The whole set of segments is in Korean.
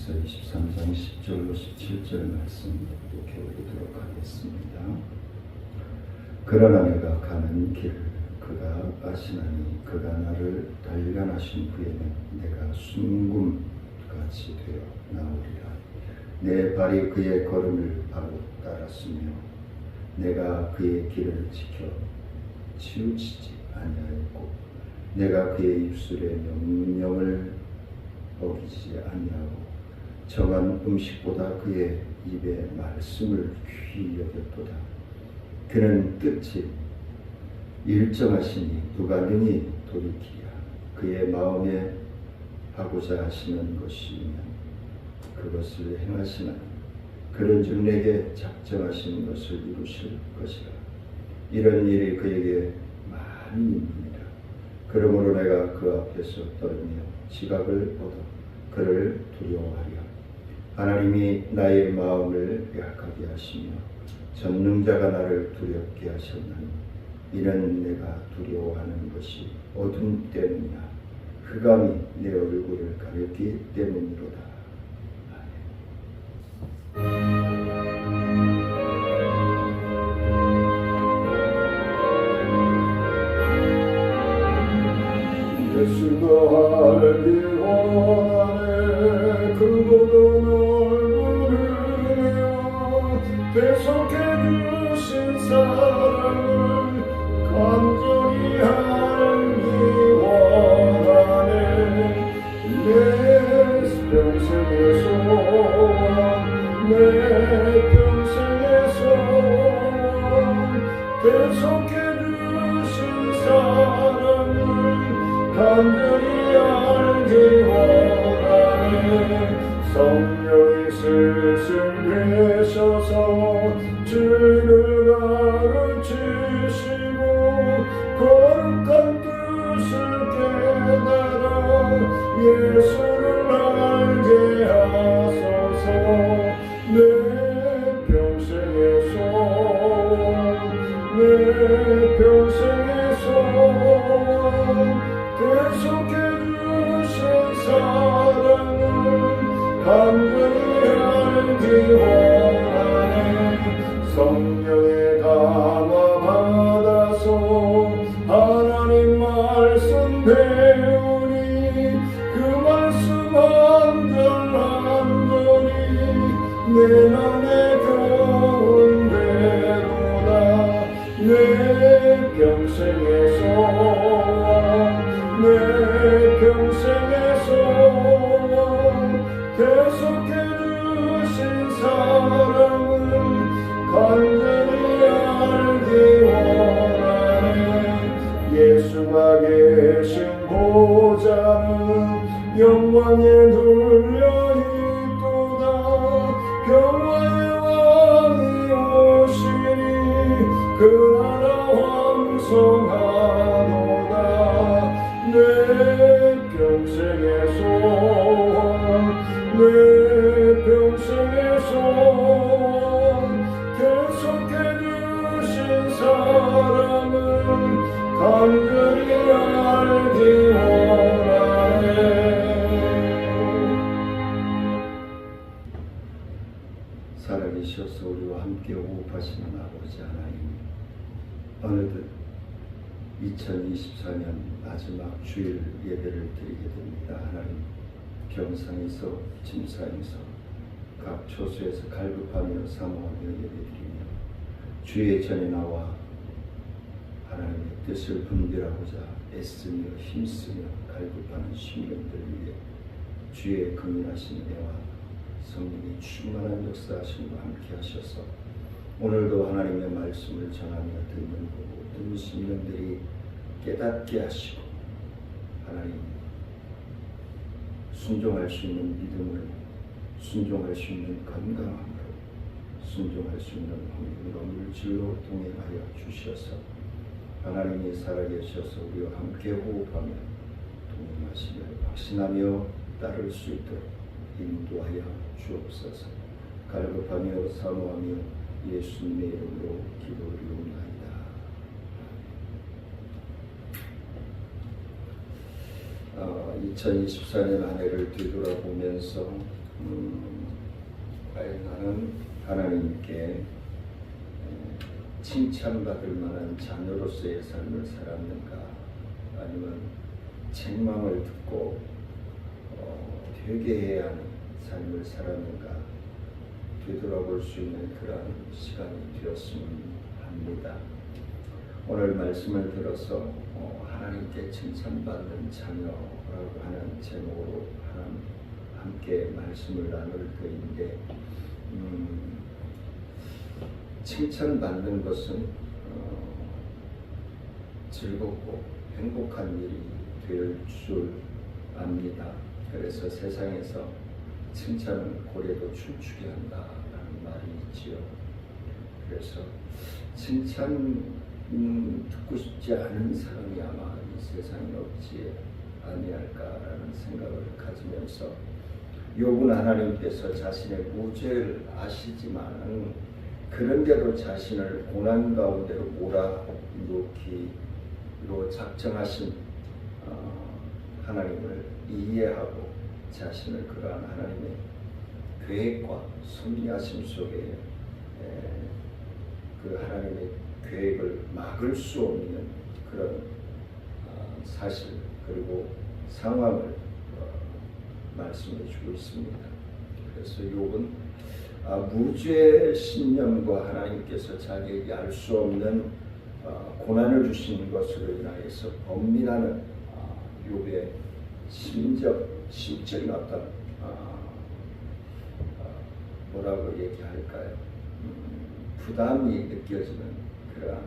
에베소서 23장 10절로 17절 말씀 교독해보도록 하겠습니다. 그러나 내가 가는 길을 그가 아시나니 그가 나를 단련하신 후에는 내가 순금같이 되어 나오리라. 내 발이 그의 걸음을 바로 따랐으며 내가 그의 길을 지켜 치우치지 아니하였고 내가 그의 입술의 명령을 어기지 아니하고 정한 음식보다 그의 입의 말씀을 귀히 여겼도다. 그는 끝이 일정하시니 누가 능히 돌이키랴. 그의 마음에 하고자 하시는 것이면 그것을 행하시나니 그런즉 내게 작정하신 것을 이루실 것이라. 이런 일이 그에게 많이 있느니라. 그러므로 내가 그 앞에서 떨며 지각을 얻어 그를 두려워하랴. 하나님이 나의 마음을 약하게 하시며 전능자가 나를 두렵게 하셨나니 이는 내가 두려워하는 것이 어둠 때문이나 흑암이 내 얼굴을 가렸기 때문이로다. 예수가 알기 원하네. 그 모든 얼굴을 내어 대속해 주신 사랑을 간절히 알기 원하네. 내 평생의 소원, 내 평생의 소원, 대속해 주신 사랑을 간절히 알기 원하네. 성령이 슬슬 되셔서 주를 가르치시고 거룩한 뜻을 깨달아 예수를 알게 하소서. 내 평생의 소원, 내 평생의 소원, 대속해 주신 사랑을 간절히 알기 원하네. 성령의 감화 받아서 하나님 말씀 배우니 그 말씀 한절 한절이 내 맘에 겨운대로다. 내 평생의 소원, 내 평생의 소원, 대속해 주신 사랑을 간절히 알기 원하네. 예수가 계신 보좌는 영광에 눌려 있도다. 평화의 왕이 오시니 그 나라 왕성하도다. 내 평생의 소원, 내 평생의 소원, 대속해 주신 사랑을 간절히 알기 원하네. 살아계셔서 우리와 함께 호흡하시는 아버지 하나님, 어느덧 2024년 마지막 주일 예배를 드리게 됩니다. 하나님, 경상에서 침사에서 각 초소에서 갈급하며 사모하며 예배드리며 주의 전에 나와 하나님의 뜻을 분별하고자 애쓰며 힘쓰며 갈급하는 심령들을 위해 주의 긍휼하신 은혜와 성령의 충만한 역사하심과 함께 하셔서 오늘도 하나님의 말씀을 전하며 듣는 모든 심령들이 깨닫게 하시고 하나님 순종할 수 있는 믿음을, 순종할 수 있는 건강함으로, 순종할 수 있는 확률과 물질로 동행하여 주셔서 하나님이 살아계셔서 우리와 함께 호흡하며 동행하시며 확신하며 따를 수 있도록 인도하여 주옵소서. 갈급하며 사모하며 예수님의 이름으로 기도드리옵나이다. 2024년 한 해를 뒤돌아보면서 과연 나는 하나님께 칭찬받을 만한 자녀로서의 삶을 살았는가, 아니면 책망을 듣고 회개해야 하는 삶을 살았는가 되돌아볼 수 있는 그러한 시간이 되었으면 합니다. 오늘 말씀을 들어서 하나님께 칭찬받는 자녀라고 하는 제목으로 함께 말씀을 나눌 터인데, 칭찬받는 것은 즐겁고 행복한 일이 될 줄 압니다. 그래서 세상에서 칭찬은 고래도 춤추게 한다라는 말이 있지요. 그래서 칭찬 듣고 싶지 않은 사람이 아마 이 세상에 없지 아니할까라는 생각을 가지면서, 욥은 하나님께서 자신의 무죄를 아시지만 그런데도 자신을 고난 가운데로 몰아넣기로 작정하신 하나님을 이해하고 자신을 그러한 하나님의 계획과 섭리하심 속에 그 하나님의 계획을 막을 수 없는 그런 사실 그리고 상황을 말씀해 주고 있습니다. 그래서 욥은 무죄 신념과 하나님께서 자기에게 알 수 없는 고난을 주신 것으로 인하여서 번민하는 욥의 심적인 어떤 뭐라고 얘기할까요? 부담이 느껴지는 그러한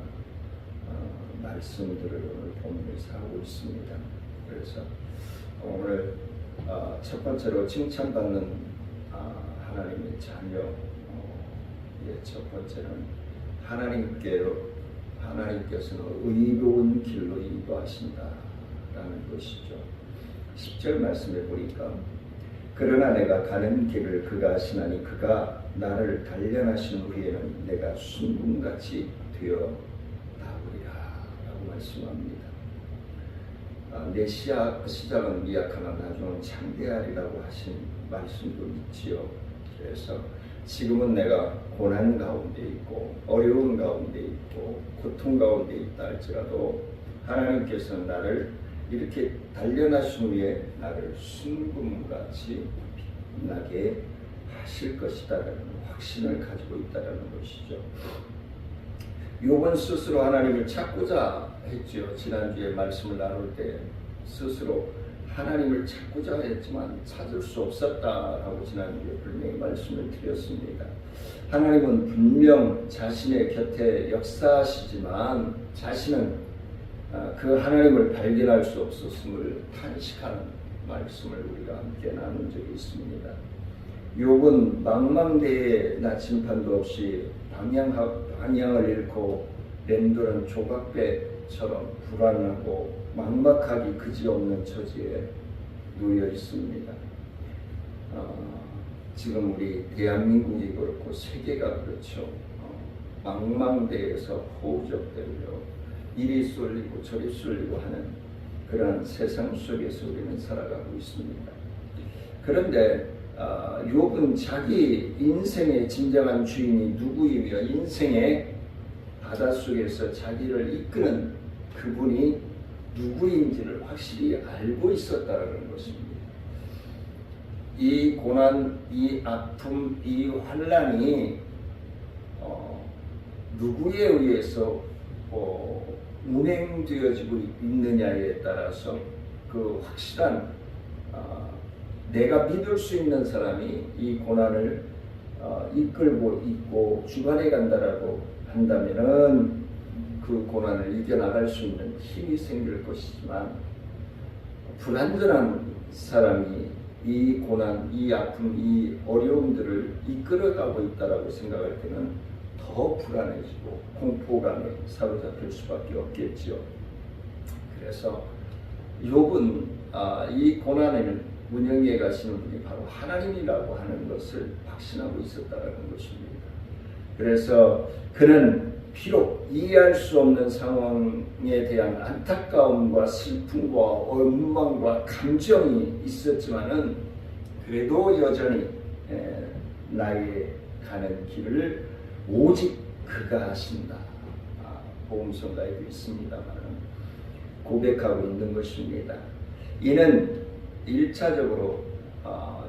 말씀들을 오늘 본문에서 하고 있습니다. 그래서 오늘 첫 번째로 칭찬받는 하나님의 자녀의 첫 번째는 하나님께서는 의로운 길로 인도하신다라는 것이죠. 10절 말씀에 보니까, 그러나 내가 가는 길을 그가 아시나니 그가 나를 단련하신 후에는 내가 순금같이 되어 나오리라 라고 말씀합니다. 내 시작은 미약하나 나중은 창대하리라고 하신 말씀도 있지요. 그래서 지금은 내가 고난 가운데 있고 어려운 가운데 있고 고통 가운데 있다 할지라도 하나님께서는 나를 이렇게 단련하신 후에 나를 순금같이 빛나게 하실 것이다라는 확신을 가지고 있다라는 것이죠. 욥은 스스로 하나님을 찾고자 했지요. 지난주에 말씀을 나눌 때 스스로 하나님을 찾고자 했지만 찾을 수 없었다라고 지난주에 분명히 말씀을 드렸습니다. 하나님은 분명 자신의 곁에 역사하시지만 자신은 그 하나님을 발견할 수 없었음을 탄식하는 말씀을 우리가 함께 나눈 적이 있습니다. 욥은 망망대해 나침판도 없이 방향을 잃고 맴도는 조각배처럼 불안하고 막막하기 그지없는 처지에 놓여 있습니다. 지금 우리 대한민국이 그렇고 세계가 그렇죠. 망망대해에서 호우적대로 이리 쏠리고 저리 쏠리고 하는 그런 세상 속에서 우리는 살아가고 있습니다. 그런데 욥은 자기 인생의 진정한 주인이 누구이며 인생의 바닷속에서 자기를 이끄는 그분이 누구인지를 확실히 알고 있었다는 것입니다. 이 고난, 이 아픔, 이 환난이 누구에 의해서 운행되어지고 있느냐에 따라서 그 확실한 내가 믿을 수 있는 사람이 이 고난을 이끌고 있고 주관해 간다라고 한다면은 그 고난을 이겨나갈 수 있는 힘이 생길 것이지만, 불완전한 사람이 이 고난, 이 아픔, 이 어려움들을 이끌어가고 있다라고 생각할 때는 더 불안해지고 공포감에 사로잡힐 수밖에 없겠지요. 그래서 욥은 이 고난을 운영해 가시는 분이 바로 하나님이라고 하는 것을 확신하고 있었다는 것입니다. 그래서 그는 비록 이해할 수 없는 상황에 대한 안타까움과 슬픔과 원망과 감정이 있었지만은 그래도 여전히 나의 가는 길을 오직 그가 하신다. 복음성가에도 있습니다만 고백하고 있는 것입니다. 이는 1차적으로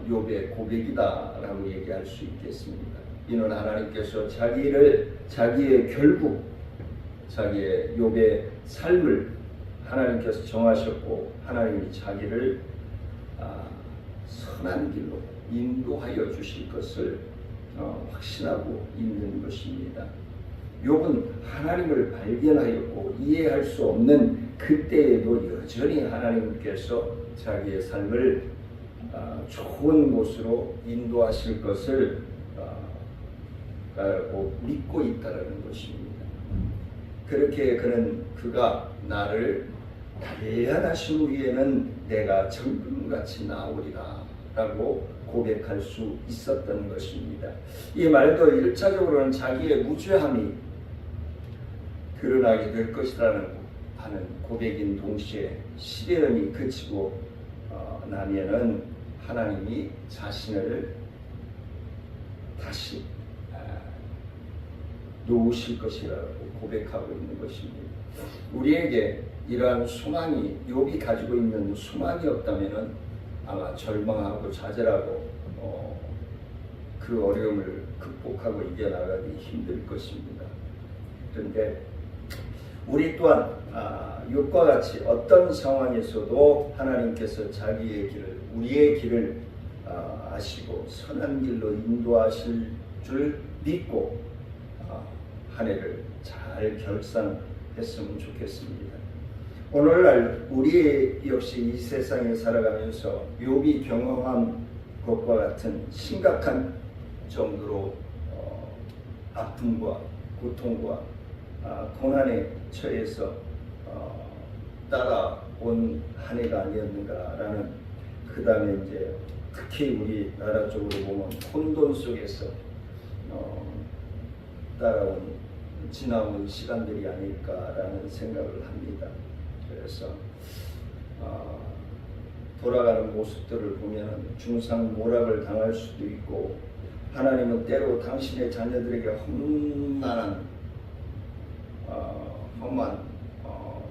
욥의 고백이다라고 얘기할 수 있겠습니다. 이는 하나님께서 자기의 결국 자기의 욥의 삶을 하나님께서 정하셨고 하나님이 자기를 선한 길로 인도하여 주실 것을 확신하고 있는 것입니다. 욥은 하나님을 발견하였고 이해할 수 없는 그때에도 여전히 하나님께서 자기의 삶을 좋은 곳으로 인도하실 것을 믿고 있다는 것입니다. 그렇게 그가 나를 단련하신 후에는 내가 정금같이 나오리라 라고 고백할 수 있었던 것입니다. 이 말도 1차적으로는 자기의 무죄함이 드러나게 될 것이라는 하는 고백인 동시에 시련이 그치고 나면은 하나님이 자신을 다시 놓으실 것이라고 고백하고 있는 것입니다. 우리에게 이러한 소망이 욥이 가지고 있는 소망이 없다면은 아마 절망하고 좌절하고 그 어려움을 극복하고 이겨나가기 힘들 것입니다. 그런데 우리 또한 욥과 같이 어떤 상황에서도 하나님께서 자기의 길을 우리의 길을 아시고 선한 길로 인도하실 줄 믿고 한 해를 잘 결산했으면 좋겠습니다. 오늘날 우리 역시 이 세상에 살아가면서 욥이 경험한 것과 같은 심각한 정도로 아픔과 고통과 고난에 처해서 따라온 한 해가 아니었는가라는, 그 다음에 이제 특히 우리나라 쪽으로 보면 혼돈 속에서 지나온 시간들이 아닐까라는 생각을 합니다. 그래서 돌아가는 모습들을 보면 중상모략을 당할 수도 있고, 하나님은 때로 당신의 자녀들에게 험한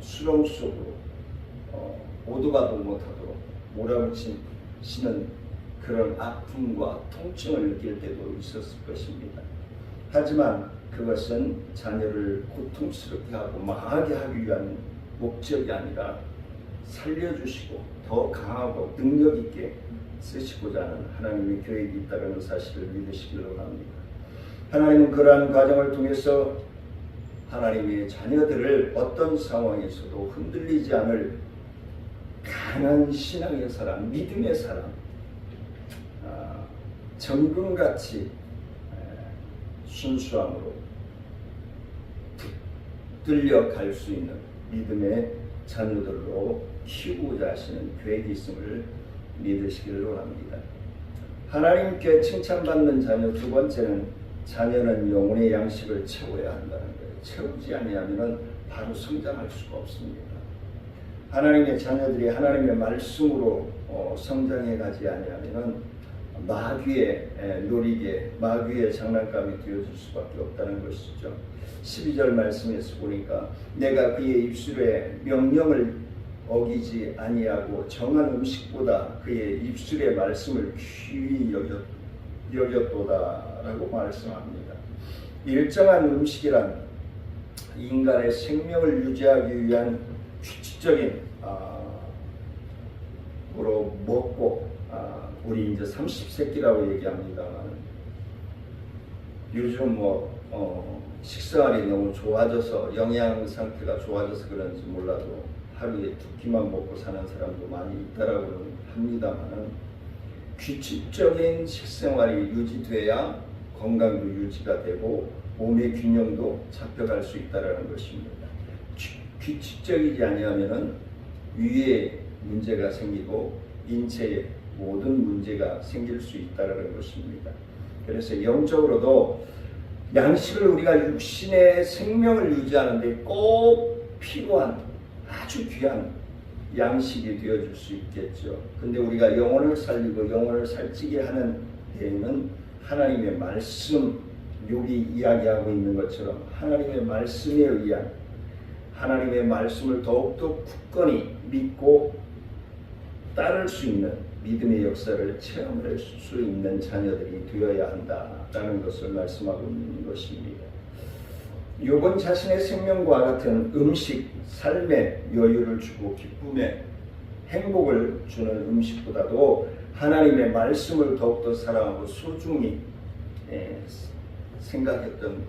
수렁 속으로 오도가도 못하도록 몰아붙이시는 그런 아픔과 통증을 느낄 때도 있었을 것입니다. 하지만 그것은 자녀를 고통스럽게 하고 망하게 하기 위한 목적이 아니라 살려주시고 더 강하고 능력 있게 쓰시고자 하는 하나님의 계획이 있다는 사실을 믿으시기를 바랍니다. 하나님은 그러한 과정을 통해서 하나님의 자녀들을 어떤 상황에서도 흔들리지 않을 강한 신앙의 사람, 믿음의 사람, 정금같이 순수함으로 붙들려 갈 수 있는 믿음의 자녀들로 키우고자 하시는 계획이 있음을 믿으시기를 원합니다. 하나님께 칭찬받는 자녀, 두 번째는 자녀는 영혼의 양식을 채워야 한다는 거예요. 채우지 아니하면 바로 성장할 수가 없습니다. 하나님의 자녀들이 하나님의 말씀으로 성장해 가지 아니하면 마귀의 놀이개, 마귀의 장난감이 되어질 수밖에 없다는 것이죠. 12절 말씀에서 보니까 내가 그의 입술에 명령을 어기지 아니하고 정한 음식보다 그의 입술의 말씀을 귀히 여겼도다라고 말씀합니다. 일정한 음식이란 인간의 생명을 유지하기 위한 규칙적인 으로 먹고 우리 이제 30세끼라고 얘기합니다만, 요즘 식생활이 너무 좋아져서 영양 상태가 좋아져서 그런지 몰라도 하루에 2끼만 먹고 사는 사람도 많이 있다라고 합니다만, 규칙적인 식생활이 유지돼야 건강도 유지가 되고 몸의 균형도 잡혀갈 수 있다라는 것입니다. 규칙적이지 아니하면은 위에 문제가 생기고 인체에 모든 문제가 생길 수 있다는 것입니다. 그래서 영적으로도 양식을 우리가 육신의 생명을 유지하는 데 꼭 필요한 아주 귀한 양식이 되어줄 수 있겠죠. 근데 우리가 영혼을 살리고 영혼을 살찌게 하는 때에는 하나님의 말씀, 욥이 이야기하고 있는 것처럼 하나님의 말씀에 의한 하나님의 말씀을 더욱더 굳건히 믿고 따를 수 있는 믿음의 역사를 체험할 수 있는 자녀들이 되어야 한다라는 것을 말씀하고 있는 것입니다. 욥은 자신의 생명과 같은 음식, 삶에 여유를 주고 기쁨에 행복을 주는 음식보다도 하나님의 말씀을 더욱더 사랑하고 소중히 생각했던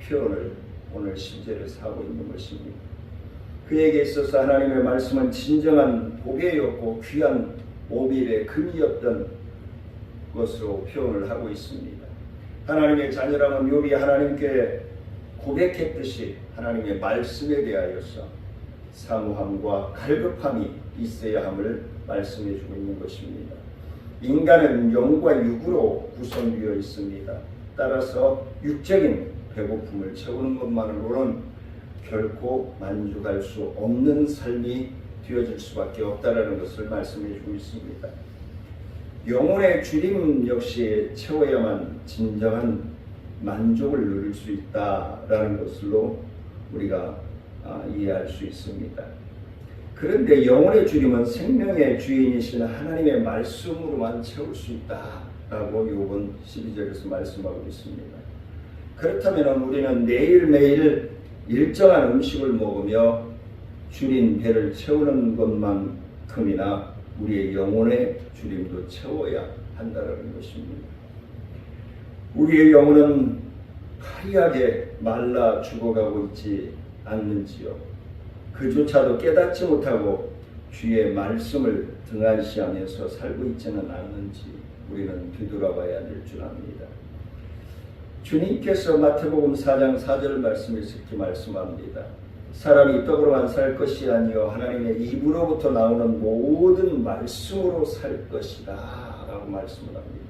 표현을 오늘 10절에서 하고 있는 것입니다. 그에게 있어서 하나님의 말씀은 진정한 보배였고 귀한 오빌의 금이었던 것으로 표현을 하고 있습니다. 하나님의 자녀라면 욥이 하나님께 고백했듯이 하나님의 말씀에 대하여서 사모함과 갈급함이 있어야 함을 말씀해 주고 있는 것입니다. 인간은 영과 육으로 구성되어 있습니다. 따라서 육적인 배고픔을 채우는 것만으로는 결코 만족할 수 없는 삶이 되어질 수밖에 없다라는 것을 말씀해 주고 있습니다. 영혼의 주림 역시 채워야만 진정한 만족을 누릴 수 있다라는 것으로 우리가 이해할 수 있습니다. 그런데 영혼의 주림은 생명의 주인이신 하나님의 말씀으로만 채울 수 있다라고 욥은 12절에서 말씀하고 있습니다. 그렇다면 우리는 매일매일 일정한 음식을 먹으며 주린 배를 채우는 것만큼이나 우리의 영혼의 주림도 채워야 한다는 것입니다. 우리의 영혼은 파리하게 말라 죽어가고 있지 않는지요. 그조차도 깨닫지 못하고 주의 말씀을 등한시하면서 살고 있지는 않는지 우리는 되돌아봐야 될 줄 압니다. 주님께서 마태복음 4장 4절 말씀에서 이렇게 말씀합니다. 사람이 떡으로만 살 것이 아니요 하나님의 입으로부터 나오는 모든 말씀으로 살 것이다 라고 말씀을 합니다.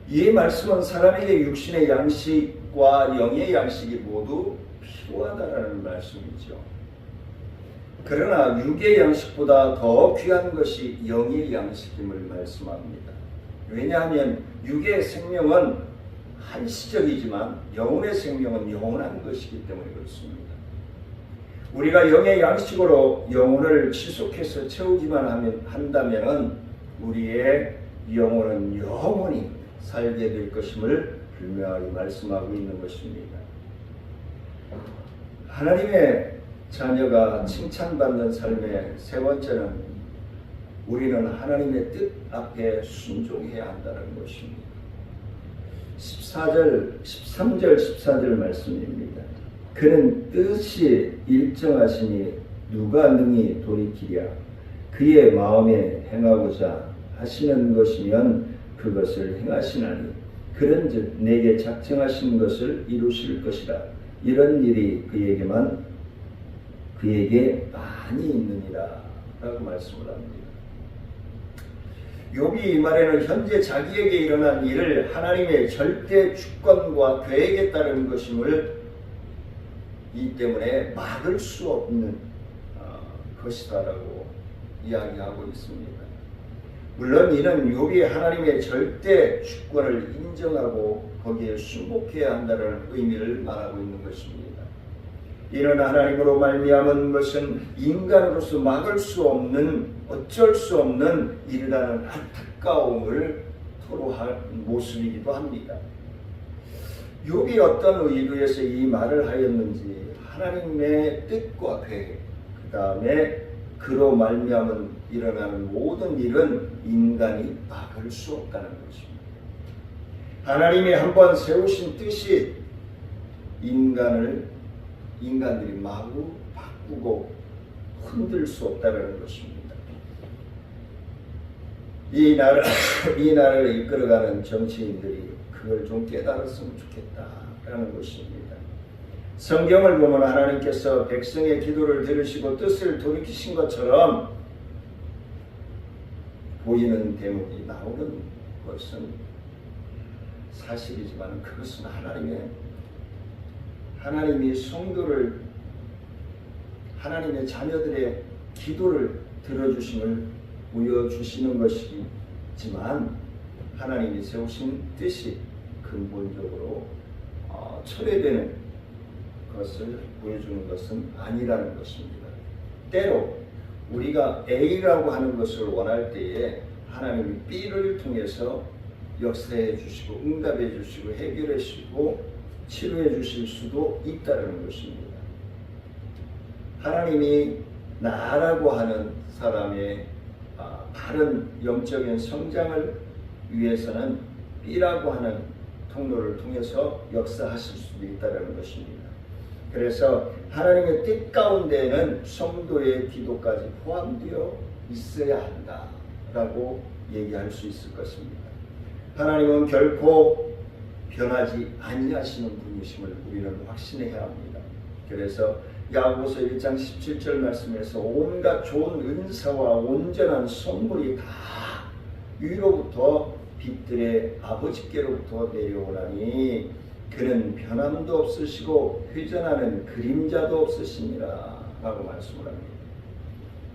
이 말씀은 사람에게 육신의 양식과 영의 양식이 모두 필요하다라는 말씀이죠. 그러나 육의 양식보다 더 귀한 것이 영의 양식임을 말씀합니다. 왜냐하면 육의 생명은 한시적이지만 영혼의 생명은 영원한 것이기 때문에 그렇습니다. 우리가 영의 양식으로 영혼을 지속해서 채우기만 한다면 우리의 영혼은 영원히 살게 될 것임을 분명하게 말씀하고 있는 것입니다. 하나님의 자녀가 칭찬받는 삶의 세 번째는 우리는 하나님의 뜻 앞에 순종해야 한다는 것입니다. 13절 14절 말씀입니다. 그는 뜻이 일정하시니 누가 능히 돌이키랴. 그의 마음에 행하고자 하시는 것이면 그것을 행하시나니 그런즉 내게 작정하신 것을 이루실 것이라. 이런 일이 그에게 많이 있느니라 라고 말씀을 합니다. 욥이 이 말에는 현재 자기에게 일어난 일을 하나님의 절대 주권과 계획에 따른 것임을 이 때문에 막을 수 없는 것이다라고 이야기하고 있습니다. 물론 이는 욥이 하나님의 절대 주권을 인정하고 거기에 순복해야 한다는 의미를 말하고 있는 것입니다. 이는 하나님으로 말미암은 것은 인간으로서 막을 수 없는 어쩔 수 없는 일이라는 안타까움을 토로한 모습이기도 합니다. 욥이 어떤 의도에서 이 말을 하였는지 하나님의 뜻과 계획, 그 다음에 그로 말미암은 일어나는 모든 일은 인간이 막을 수 없다는 것입니다. 하나님이 한번 세우신 뜻이 인간들이 마구 바꾸고 흔들 수 없다는 것입니다. 이 나라를 이끌어가는 정치인들이 그걸 좀 깨달았으면 좋겠다라는 것입니다. 성경을 보면 하나님께서 백성의 기도를 들으시고 뜻을 돌이키신 것처럼 보이는 대목이 나오는 것은 사실이지만 그것은 하나님이 성도를 하나님의 자녀들의 기도를 들어주심을 보여주시는 것이지만 하나님이 세우신 뜻이 근본적으로 철회되는 것을 보여주는 것은 아니라는 것입니다. 때로 우리가 A라고 하는 것을 원할 때에 하나님이 B를 통해서 역사해 주시고 응답해 주시고 해결해 주시고 치료해 주실 수도 있다는 것입니다. 하나님이 나라고 하는 사람의 바른 영적인 성장을 위해서는 B라고 하는 통로를 통해서 역사하실 수도 있다는 것입니다. 그래서 하나님의 뜻 가운데에는 성도의 기도까지 포함되어 있어야 한다라고 얘기할 수 있을 것입니다. 하나님은 결코 변하지 아니하시는 분이심을 우리는 확신해야 합니다. 그래서 야고보서 1장 17절 말씀에서 온갖 좋은 은사와 온전한 선물이 다 위로부터 빛들의 아버지께로부터 내려오나니 그는 변함도 없으시고 회전하는 그림자도 없으시니라 라고 말씀을 합니다.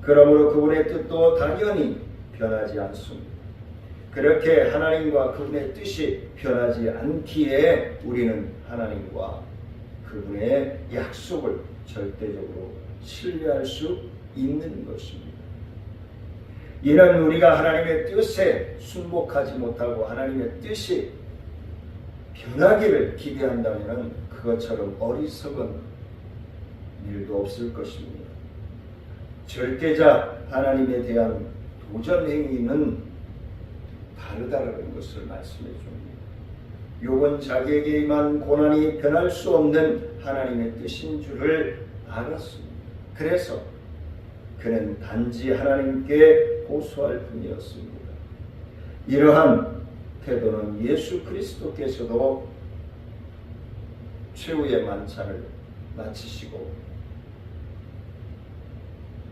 그러므로 그분의 뜻도 당연히 변하지 않습니다. 그렇게 하나님과 그분의 뜻이 변하지 않기에 우리는 하나님과 그분의 약속을 절대적으로 신뢰할 수 있는 것입니다. 이는 우리가 하나님의 뜻에 순복하지 못하고 하나님의 뜻이 변하기를 기대한다면 그것처럼 어리석은 일도 없을 것입니다. 절대자 하나님에 대한 도전 행위는 다르다는 것을 말씀해 줍니다. 욥은 자기에게 임한 고난이 변할 수 없는 하나님의 뜻인 줄을 알았습니다. 그래서 그는 단지 하나님께 고소할 뿐이었습니다. 이러한 태도는 예수 그리스도께서도 최후의 만찬을 마치시고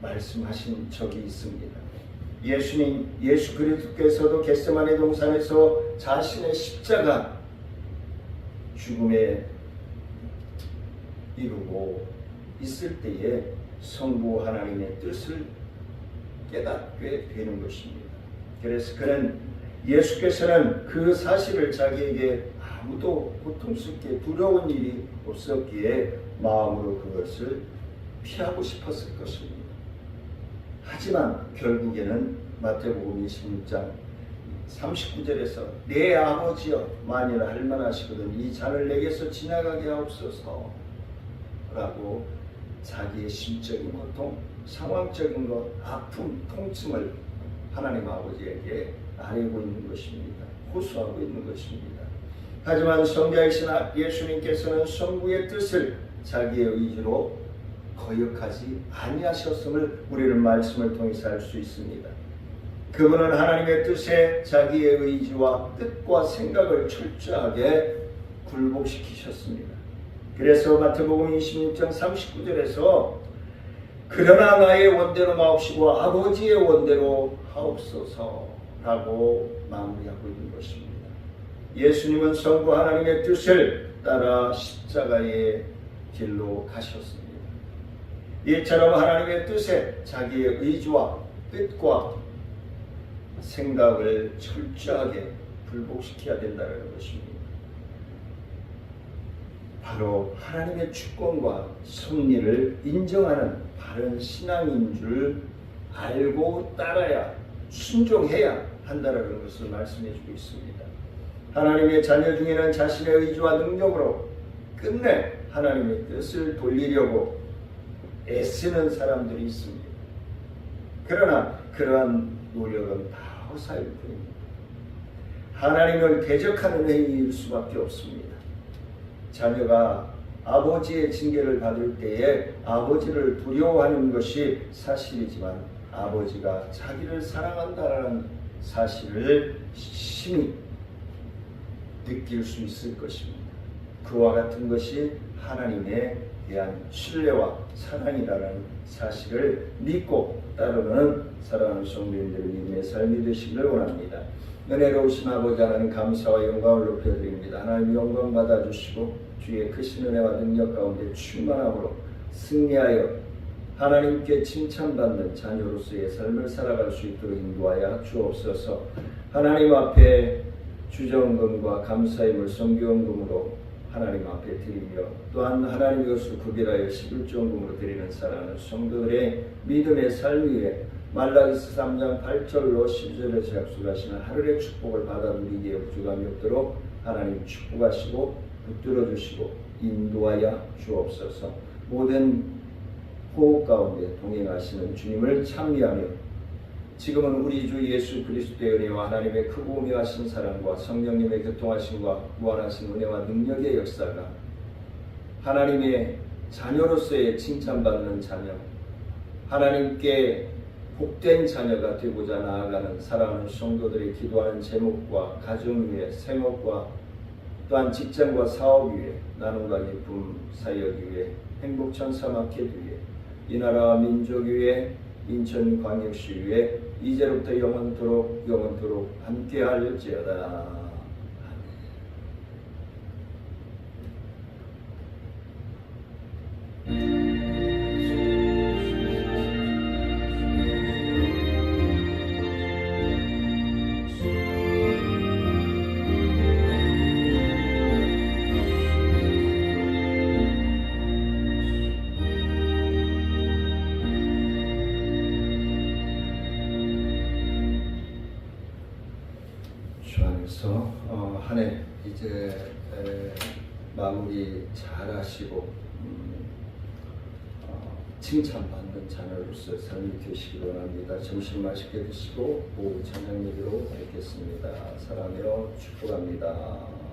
말씀하신 적이 있습니다. 예수 그리스도께서도 겟세마네 동산에서 자신의 십자가 죽음에 이루고 있을 때에 성부 하나님의 뜻을 깨닫게 되는 것입니다. 그래서 그는 예수께서는 그 사실을 자기에게 아무도 고통스럽게 두려운 일이 없었기에 마음으로 그것을 피하고 싶었을 것입니다. 하지만 결국에는 마태복음 26장 39절에서 내 아버지여 만일 할만하시거든 이 잔을 내게서 지나가게 하옵소서 라고 자기의 심적인 고통, 상황적인 것, 아픔, 통증을 하나님 아버지에게 아뢰고 있는 것입니다. 호소하고 있는 것입니다. 하지만 성자이신 예수님께서는 성부의 뜻을 자기의 의지로 거역하지 아니하셨음을 우리는 말씀을 통해서 알 수 있습니다. 그분은 하나님의 뜻에 자기의 의지와 뜻과 생각을 철저하게 굴복시키셨습니다. 그래서 마태복음 26장 39절에서 그러나 나의 원대로 마옵시고 아버지의 원대로 하옵소서라고 마무리하고 있는 것입니다. 예수님은 성부 하나님의 뜻을 따라 십자가의 길로 가셨습니다. 이처럼 하나님의 뜻에 자기의 의지와 뜻과 생각을 철저하게 불복시켜야 된다는 것입니다. 바로 하나님의 주권과 섭리를 인정하는 바른 신앙인 줄 알고 따라야 순종해야 한다는 것을 말씀해 주고 있습니다. 하나님의 자녀 중에는 자신의 의지와 능력으로 끝내 하나님의 뜻을 돌리려고 애쓰는 사람들이 있습니다. 그러나 그러한 노력은 다 허사일 뿐입니다. 하나님을 대적하는 행위일 수밖에 없습니다. 자녀가 아버지의 징계를 받을 때에 아버지를 두려워하는 것이 사실이지만 아버지가 자기를 사랑한다는 사실을 심히 느낄 수 있을 것입니다. 그와 같은 것이 하나님에 대한 신뢰와 사랑이라는 사실을 믿고 따르는 사랑하는 성도님들의 믿음의 삶이 되시기를 원합니다. 은혜로우신 아버지 하나님 감사와 영광을 높여드립니다. 하나님 영광 받아주시고 주의 크신 은혜와 능력 가운데 충만함으로 승리하여 하나님께 칭찬받는 자녀로서의 삶을 살아갈 수 있도록 인도하여 주옵소서. 하나님 앞에 주정금과 감사임을 성교원금으로 하나님 앞에 드리며 또한 하나님 것을 구별하여 11조원금으로 드리는 사랑하는 성도들의 믿음의 삶 위에 말라기서 3장 8절로 10절에서 약속하시는 하늘의 축복을 받아 누리기에 부족함이 없도록 하나님 축복하시고 붙들어 주시고 인도하여 주옵소서. 모든 호흡 가운데 동행하시는 주님을 찬미하며 지금은 우리 주 예수 그리스도의 은혜와 하나님의 크고 오묘하신 사랑과 성령님의 교통하심과 무한하신 은혜와 능력의 역사가 하나님의 자녀로서의 칭찬받는 자녀, 하나님께 복된 자녀가 되고자 나아가는 사랑하는 성도들의 기도하는 제목과 가정 위에 생업과 또한 직장과 사업 위에 나눔과 기쁨 사역 위에 행복천사 마켓 위에 이 나라와 민족 위에 인천광역시 위에 이제로부터 영원토록 함께할지어다. 주 안에서 한 해 이제 마무리 잘 하시고 칭찬받는 자녀로서 삶이 되시기 원합니다. 점심 맛있게 드시고 오후 찬양 예배로 뵙겠습니다. 사랑하며 축복합니다.